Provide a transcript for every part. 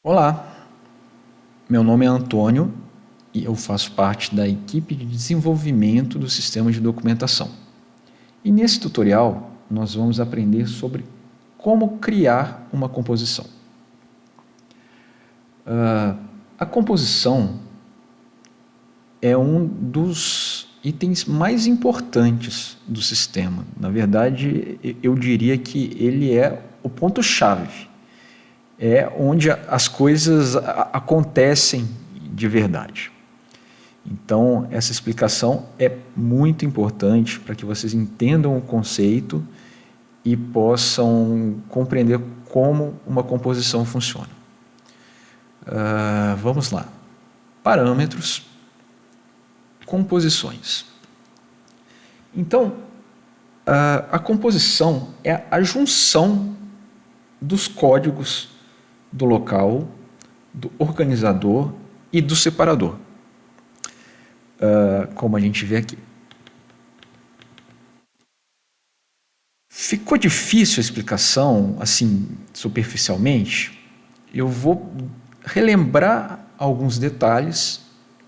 Olá, meu nome é Antônio e eu faço parte da equipe de desenvolvimento do sistema de documentação. E nesse tutorial nós vamos aprender sobre como criar uma composição. A composição é um dos itens mais importantes do sistema. Na verdade, eu diria que ele é o ponto-chave. É onde as coisas acontecem de verdade. Então, essa explicação é muito importante para que vocês entendam o conceito e possam compreender como uma composição funciona. Vamos lá. Parâmetros, composições. Então, a composição é a junção dos códigos do local, do organizador e do separador, como a gente vê aqui. Ficou difícil a explicação, assim, superficialmente? Eu vou relembrar alguns detalhes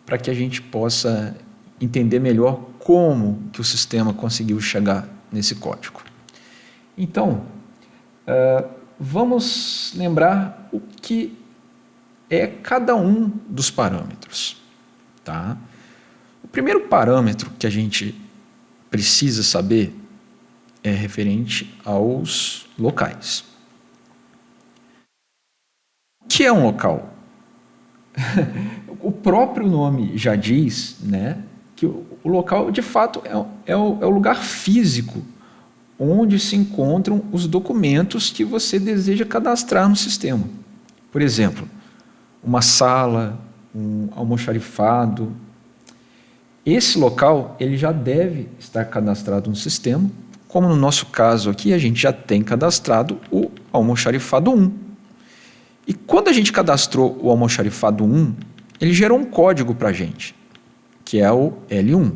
para que a gente possa entender melhor como que o sistema conseguiu chegar nesse código. Então, vamos lembrar o que é cada um dos parâmetros. Tá? O primeiro parâmetro que a gente precisa saber é referente aos locais. O que é um local? O próprio nome já diz, né, que o local, de fato, é o lugar físico onde se encontram os documentos que você deseja cadastrar no sistema. Por exemplo, uma sala, um almoxarifado. Esse local ele já deve estar cadastrado no sistema, como no nosso caso aqui a gente já tem cadastrado o almoxarifado 1. E quando a gente cadastrou o almoxarifado 1, ele gerou um código para a gente, que é o L1.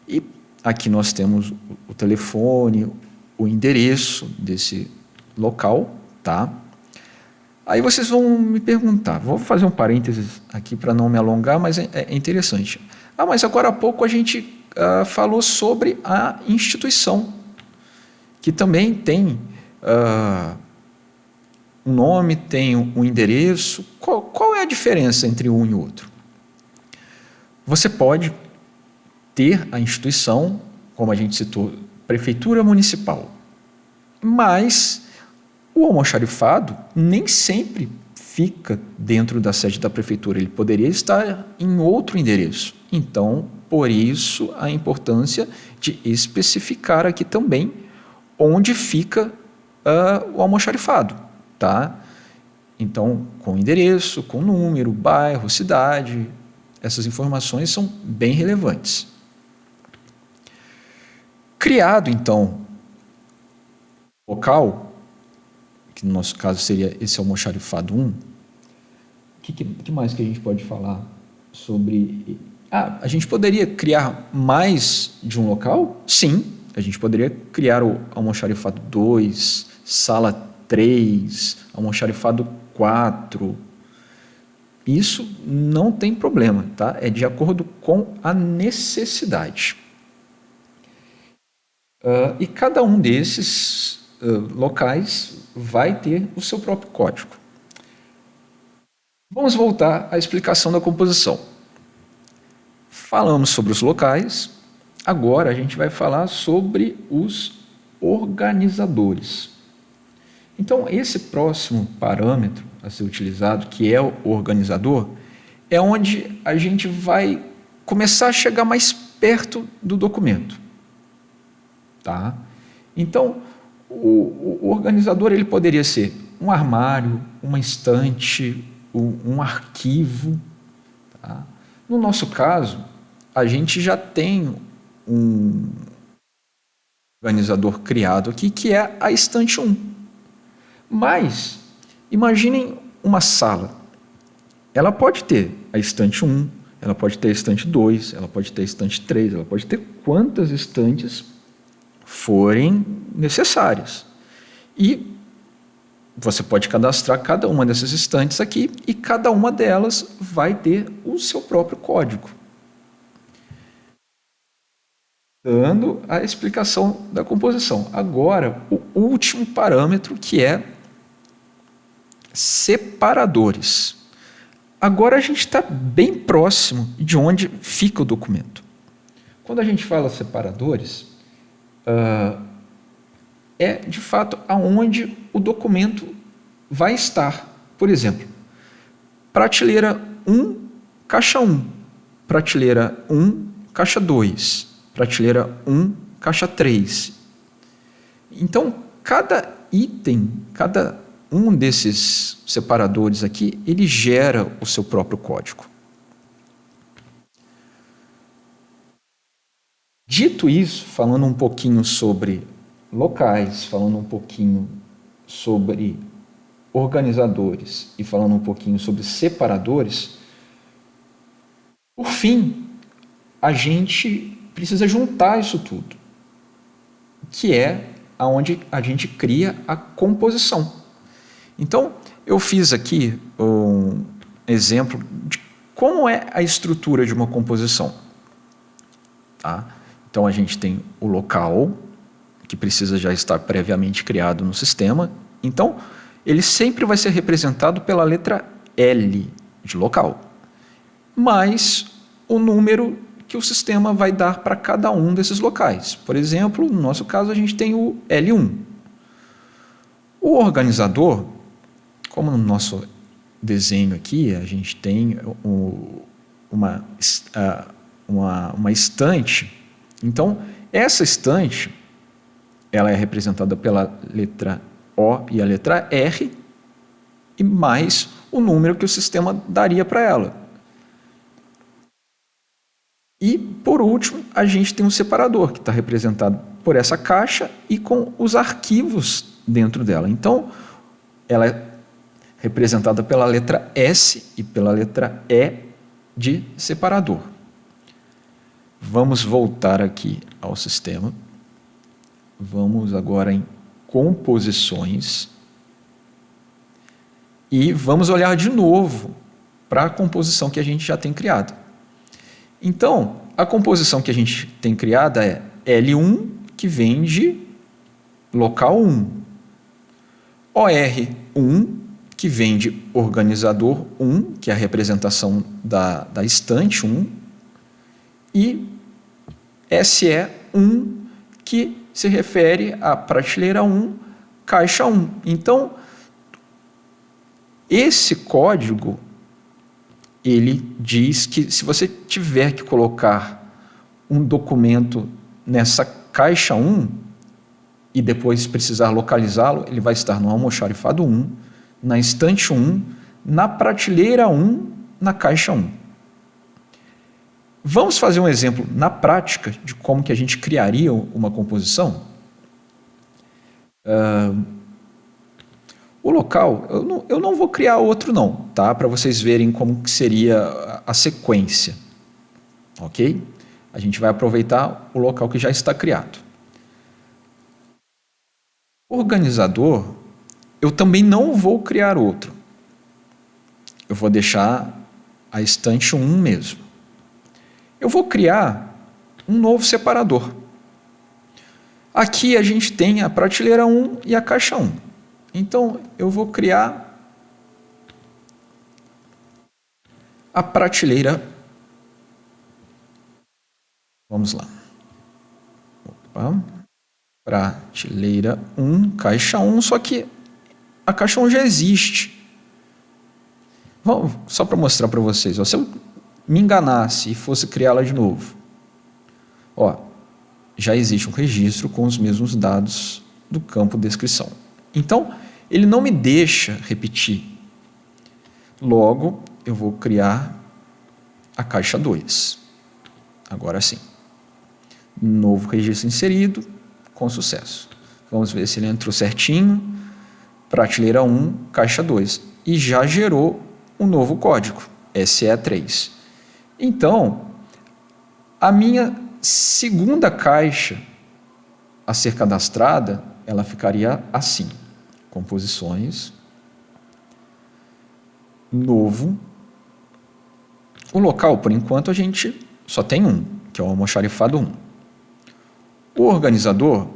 E aqui nós temos o telefone, o endereço desse local, tá? Aí vocês vão me perguntar, vou fazer um parênteses aqui para não me alongar, mas é interessante. Mas agora há pouco a gente falou sobre a instituição, que também tem um nome, tem um endereço. Qual é a diferença entre um e o outro? Você pode ter a instituição, como a gente citou, prefeitura municipal, mas o almoxarifado nem sempre fica dentro da sede da prefeitura, ele poderia estar em outro endereço. Então, por isso a importância de especificar aqui também onde fica o almoxarifado, tá? Então, com endereço, com número, bairro, cidade, essas informações são bem relevantes. Criado, então, local, que no nosso caso seria esse almoxarifado 1, o que mais que a gente pode falar sobre... a gente poderia criar mais de um local? Sim, a gente poderia criar o almoxarifado 2, sala 3, almoxarifado 4. Isso não tem problema, tá? É de acordo com a necessidade. E cada um desses locais vai ter o seu próprio código. Vamos voltar à explicação da composição. Falamos sobre os locais, agora a gente vai falar sobre os organizadores. Então, esse próximo parâmetro a ser utilizado, que é o organizador, é onde a gente vai começar a chegar mais perto do documento. Tá? Então, o organizador ele poderia ser um armário, uma estante, um arquivo. Tá? No nosso caso, a gente já tem um organizador criado aqui, que é a estante 1. Mas, imaginem uma sala. Ela pode ter a estante 1, ela pode ter a estante 2, ela pode ter a estante 3, ela pode ter quantas estantes forem necessárias. E você pode cadastrar cada uma dessas estantes aqui e cada uma delas vai ter o seu próprio código, dando a explicação da composição. Agora, o último parâmetro, que é separadores. Agora a gente está bem próximo de onde fica o documento. Quando a gente fala separadores, é de fato aonde o documento vai estar. Por exemplo, prateleira 1, caixa 1, prateleira 1, caixa 2, prateleira 1, caixa 3. Então, cada item, cada um desses separadores aqui, ele gera o seu próprio código. Dito isso, falando um pouquinho sobre locais, falando um pouquinho sobre organizadores e falando um pouquinho sobre separadores, por fim, a gente precisa juntar isso tudo, que é aonde a gente cria a composição. Então, eu fiz aqui um exemplo de como é a estrutura de uma composição. Tá? Então, a gente tem o local, que precisa já estar previamente criado no sistema. Então, ele sempre vai ser representado pela letra L de local, mais o número que o sistema vai dar para cada um desses locais. Por exemplo, no nosso caso, a gente tem o L1. O organizador, como no nosso desenho aqui, a gente tem uma estante. Então, essa estante, ela é representada pela letra O e a letra R, e mais o número que o sistema daria para ela. E, por último, a gente tem um separador, que está representado por essa caixa e com os arquivos dentro dela. Então, ela é representada pela letra S e pela letra E de separador. Vamos voltar aqui ao sistema. Vamos agora em composições e vamos olhar de novo para a composição que a gente já tem criada. Então, a composição que a gente tem criada é L1, que vem de local 1, OR1, que vem de organizador 1, que é a representação da estante 1, e SE1, que se refere à prateleira 1, caixa 1. Então, esse código, ele diz que se você tiver que colocar um documento nessa caixa 1 e depois precisar localizá-lo, ele vai estar no almoxarifado 1, na estante 1, na prateleira 1, na caixa 1. Vamos fazer um exemplo na prática de como que a gente criaria uma composição? O local, eu não vou criar outro não, tá? Para vocês verem como que seria a sequência, ok? A gente vai aproveitar o local que já está criado. Organizador, eu também não vou criar outro. Eu vou deixar a estante 1 mesmo. Eu vou criar um novo separador. Aqui a gente tem a prateleira 1 e a caixa 1. Então, eu vou criar a prateleira. Vamos lá. Opa. Prateleira 1, caixa 1, só que a caixa 1 já existe. Vamos, só para mostrar para vocês. Ó, se eu me enganasse e fosse criá-la de novo, ó, já existe um registro com os mesmos dados do campo descrição. Então, ele não me deixa repetir. Logo, eu vou criar a caixa 2. Agora sim. Novo registro inserido, com sucesso. Vamos ver se ele entrou certinho. Prateleira 1, caixa 2. E já gerou um novo código, SE3. Então, a minha segunda caixa a ser cadastrada, ela ficaria assim. composições, novo. O local, por enquanto, a gente só tem um, que é o almoxarifado 1. O organizador,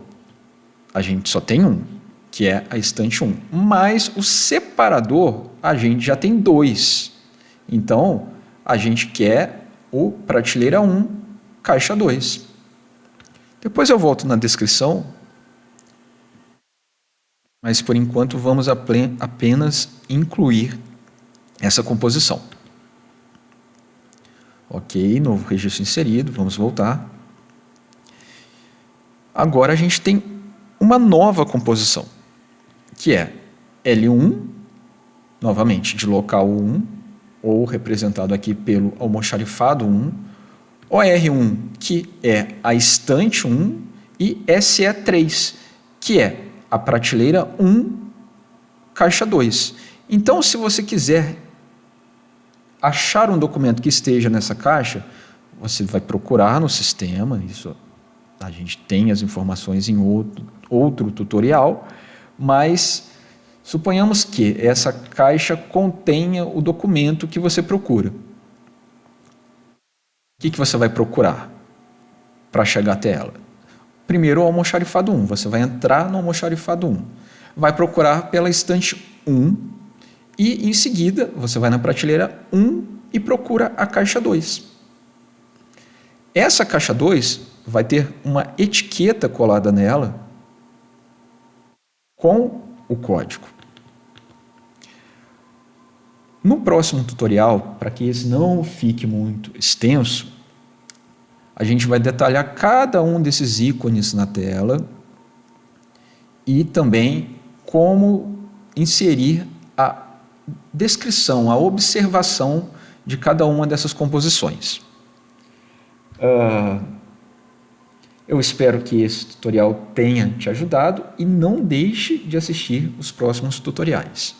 a gente só tem um, que é a estante 1. Mas o separador, a gente já tem 2. Então, a gente quer o prateleira 1, caixa 2. Depois eu volto na descrição, mas por enquanto vamos apenas incluir essa composição. Ok, novo registro inserido, vamos voltar. Agora a gente tem uma nova composição, que é L1, novamente de local 1, ou representado aqui pelo almoxarifado 1, OR1, que é a estante 1, e SE3, que é a prateleira 1, caixa 2. Então, se você quiser achar um documento que esteja nessa caixa, você vai procurar no sistema, isso a gente tem as informações em outro tutorial, mas suponhamos que essa caixa contenha o documento que você procura. O que você vai procurar para chegar até ela? Primeiro, o almoxarifado 1. Você vai entrar no almoxarifado 1. Vai procurar pela estante 1 e, em seguida, você vai na prateleira 1 e procura a caixa 2. Essa caixa 2 vai ter uma etiqueta colada nela com o código. No próximo tutorial, para que esse não fique muito extenso, a gente vai detalhar cada um desses ícones na tela e também como inserir a descrição, a observação de cada uma dessas composições. Eu espero que esse tutorial tenha te ajudado e não deixe de assistir os próximos tutoriais.